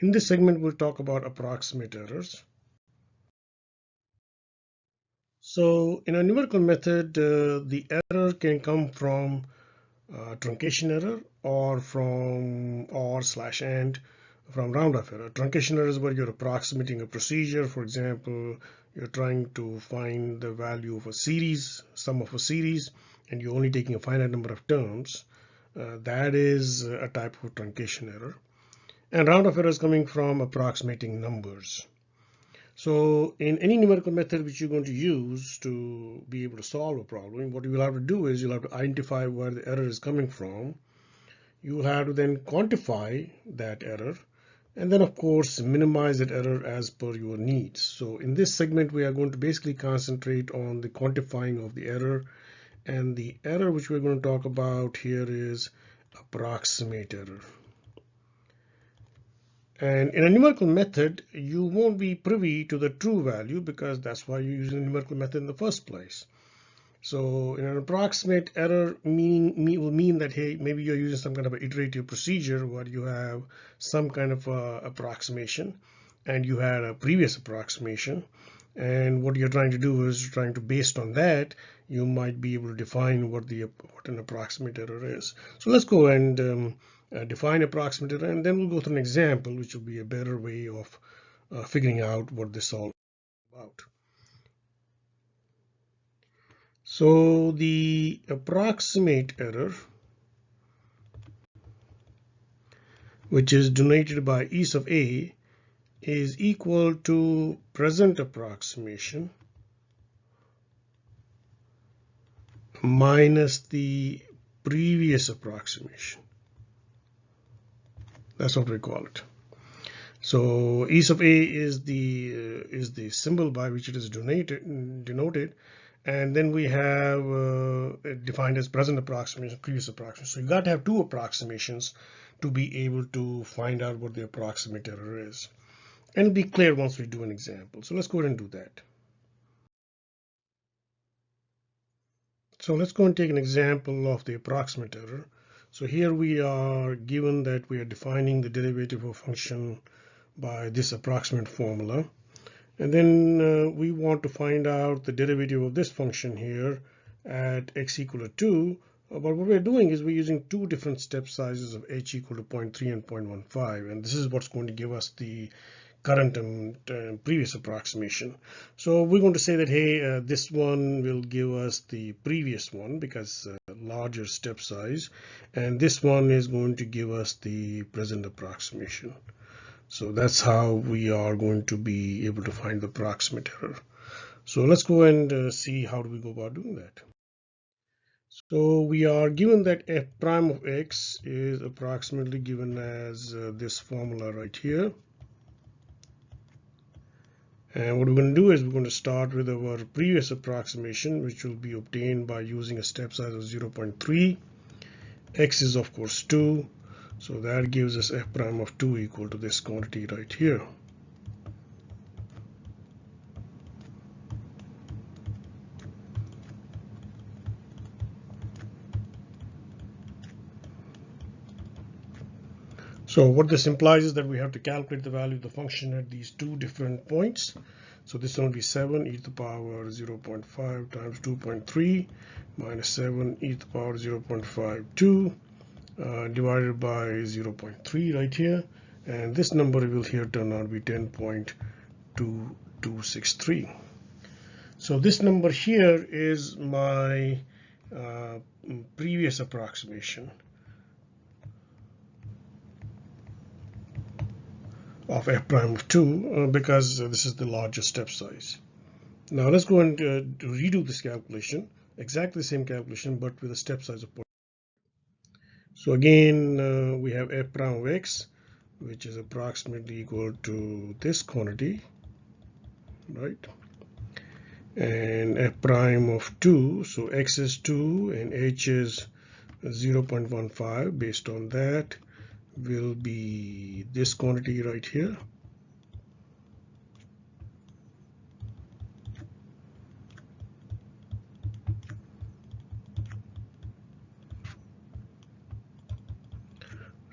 In this segment, we'll talk about approximate errors. So in a numerical method, the error can come from truncation error or from or/and from round-off error. Truncation error is where you're approximating a procedure. For example, you're trying to find the value of a series, sum of a series, and you're only taking a finite number of terms. That is a type of truncation error. And round-off error is coming from approximating numbers. So in any numerical method which you're going to use to be able to solve a problem, what you will have to do is you'll have to identify where the error is coming from. You have to then quantify that error, and then of course minimize that error as per your needs. So in this segment, we are going to basically concentrate on the quantifying of the error, and the error which we're going to talk about here is approximate error. And in a numerical method, you won't be privy to the true value because that's why you're using a numerical method in the first place. So in an approximate error will mean that, hey, maybe you're using some kind of an iterative procedure where you have some kind of approximation and you had a previous approximation. And what you're trying to do is trying to, based on that, you might be able to define what an approximate error is. So let's go and define approximate error, and then we'll go through an example, which will be a better way of figuring out what this all is about. So the approximate error, which is denoted by E sub A, is equal to present approximation minus the previous approximation. That's what we call it. So E sub A is the symbol by which it is denoted, and then we have defined as present approximation, previous approximation. So you got to have two approximations to be able to find out what the approximate error is. And it'll be clear once we do an example. So let's go ahead and do that. So let's go and take an example of the approximate error. So here we are given that we are defining the derivative of a function by this approximate formula. And then we want to find out the derivative of this function here at x equal to 2. But what we're doing is we're using two different step sizes of h equal to 0.3 and 0.15. And this is what's going to give us the current and previous approximation. So we're going to say that, hey, this one will give us the previous one because larger step size, and this one is going to give us the present approximation. So that's how we are going to be able to find the approximate error. So let's go and see how do we go about doing that. So we are given that f prime of x is approximately given as this formula right here. And what we're going to do is we're going to start with our previous approximation, which will be obtained by using a step size of 0.3. X is of course 2. So that gives us f prime of 2 equal to this quantity right here. So what this implies is that we have to calculate the value of the function at these two different points. So this will be 7 e to the power 0.5 times 2.3 minus 7 e to the power 0.52 divided by 0.3 right here. And this number will here turn out to be 10.2263. So this number here is my previous approximation of f prime of 2 because this is the largest step size. Now let's go and redo this calculation, exactly the same calculation, but with a step size of 0. So again, we have f prime of x, which is approximately equal to this quantity, right? And f prime of 2, so x is 2 and h is 0.15. Based on that, will be this quantity right here.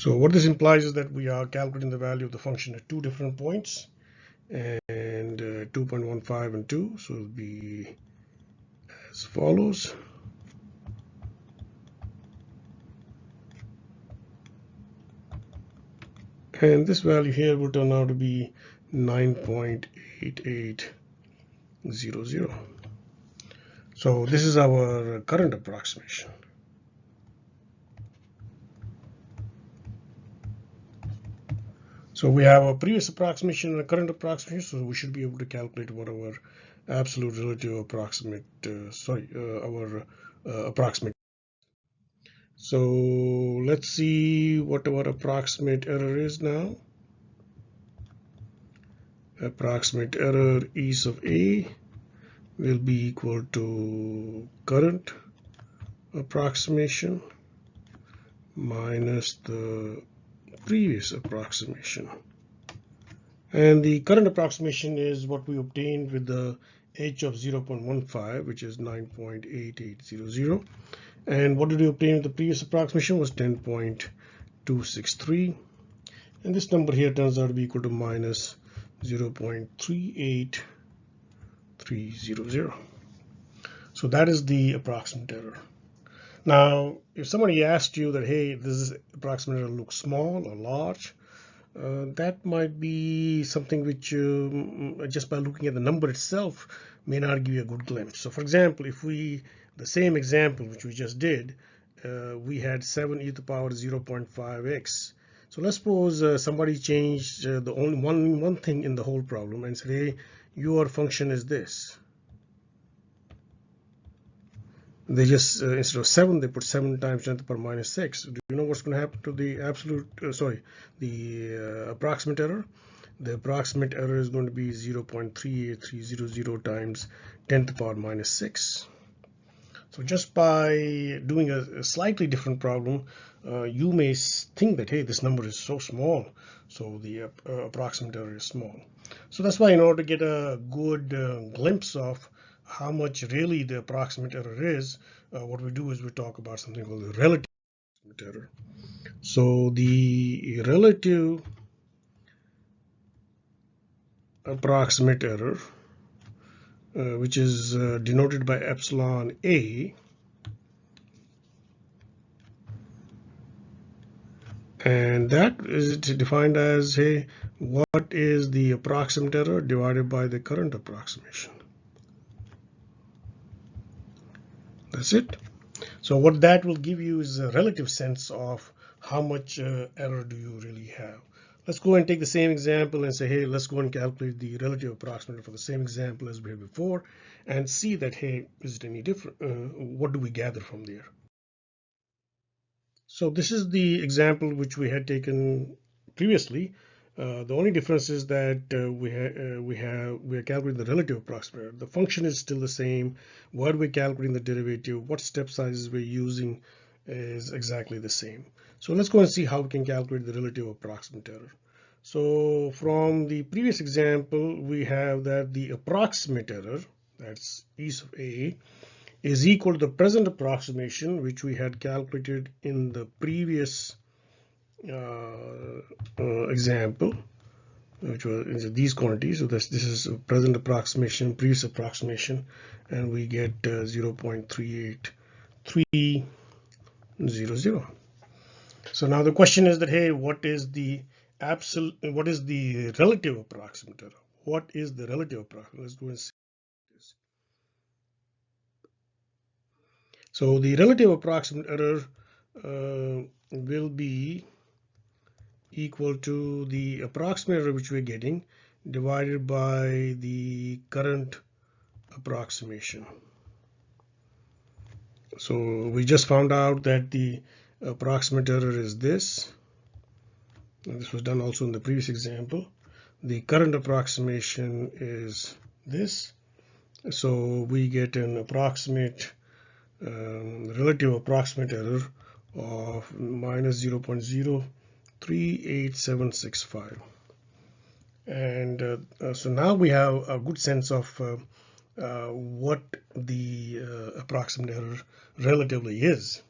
So what this implies is that we are calculating the value of the function at two different points, and 2.15 and 2. So it'll be as follows. And this value here will turn out to be 9.8800. So this is our current approximation. So we have a previous approximation and a current approximation, so we should be able to calculate what our absolute relative approximate, our approximate. So let's see what our approximate error is now. Approximate error E sub A will be equal to current approximation minus the previous approximation. And the current approximation is what we obtained with the H of 0.15, which is 9.8800. And what did we obtain with the previous approximation was 10.263. And this number here turns out to be equal to minus 0.38300. So that is the approximate error. Now, if somebody asked you that, hey, this approximate error looks small or large, that might be something which just by looking at the number itself may not give you a good glimpse. So for example, if the same example which we just did, we had 7 e to the power 0.5x. So let's suppose somebody changed the only one thing in the whole problem and said, hey, your function is this. They just instead of 7, they put 7 times 10 to the power minus 6. Do you know what's going to happen to the approximate error? The approximate error is going to be 0.38300 times 10 to the power minus 6. So just by doing a slightly different problem, you may think that, hey, this number is so small, so the approximate error is small. So that's why in order to get a good glimpse of how much really the approximate error is, what we do is we talk about something called the relative error. So the relative approximate error, which is denoted by epsilon A, and that is defined as, hey, what is the approximate error divided by the current approximation. That's it. So what that will give you is a relative sense of how much error do you really have. Let's go and take the same example and say, hey, let's go and calculate the relative approximate for the same example as we had before and see that, hey, is it any different? What do we gather from there? So this is the example which we had taken previously. The only difference is that we are calculating the relative approximate error. The function is still the same. What we're calculating the derivative, what step sizes we're using is exactly the same. So let's go and see how we can calculate the relative approximate error. So from the previous example, we have that the approximate error, that's E sub A, is equal to the present approximation, which we had calculated in the previous example, which was these quantities. So this is a present approximation, previous approximation, and we get 0.38300. So now the question is that, hey, what is the relative approximate error? What is the relative approximate? Let's go and see this. So the relative approximate error will be equal to the approximate error which we're getting divided by the current approximation. So we just found out that the approximate error is this. And this was done also in the previous example. The current approximation is this. So we get an approximate relative approximate error of minus 0.0386765. And so now we have a good sense of what the approximate error relatively is.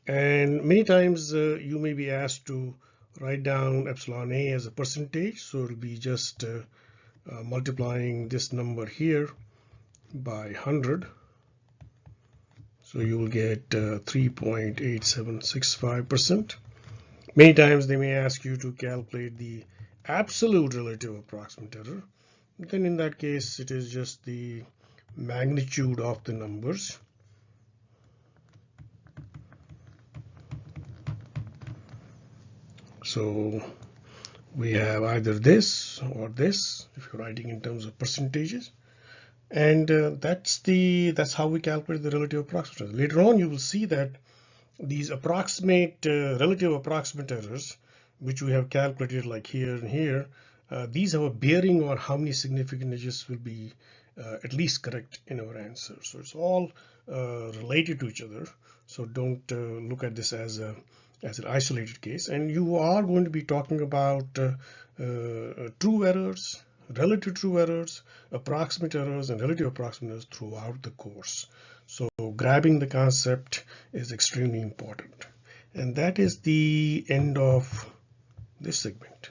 And many times you may be asked to write down epsilon a as a percentage, so it'll be just multiplying this number here by 100, so you will get 3.8765%. Many times they may ask you to calculate the absolute relative approximate error. Then in that case, it is just the magnitude of the numbers. So we have either this or this if you're writing in terms of percentages, and that's how we calculate the relative approximate error. Later on, you will see that these approximate relative approximate errors, which we have calculated like here and here, these have a bearing on how many significant edges will be at least correct in our answer. So it's all related to each other. So don't look at this as an isolated case. And you are going to be talking about true errors, relative true errors, approximate errors, and relative approximate errors throughout the course. So grabbing the concept is extremely important. And that is the end of this segment.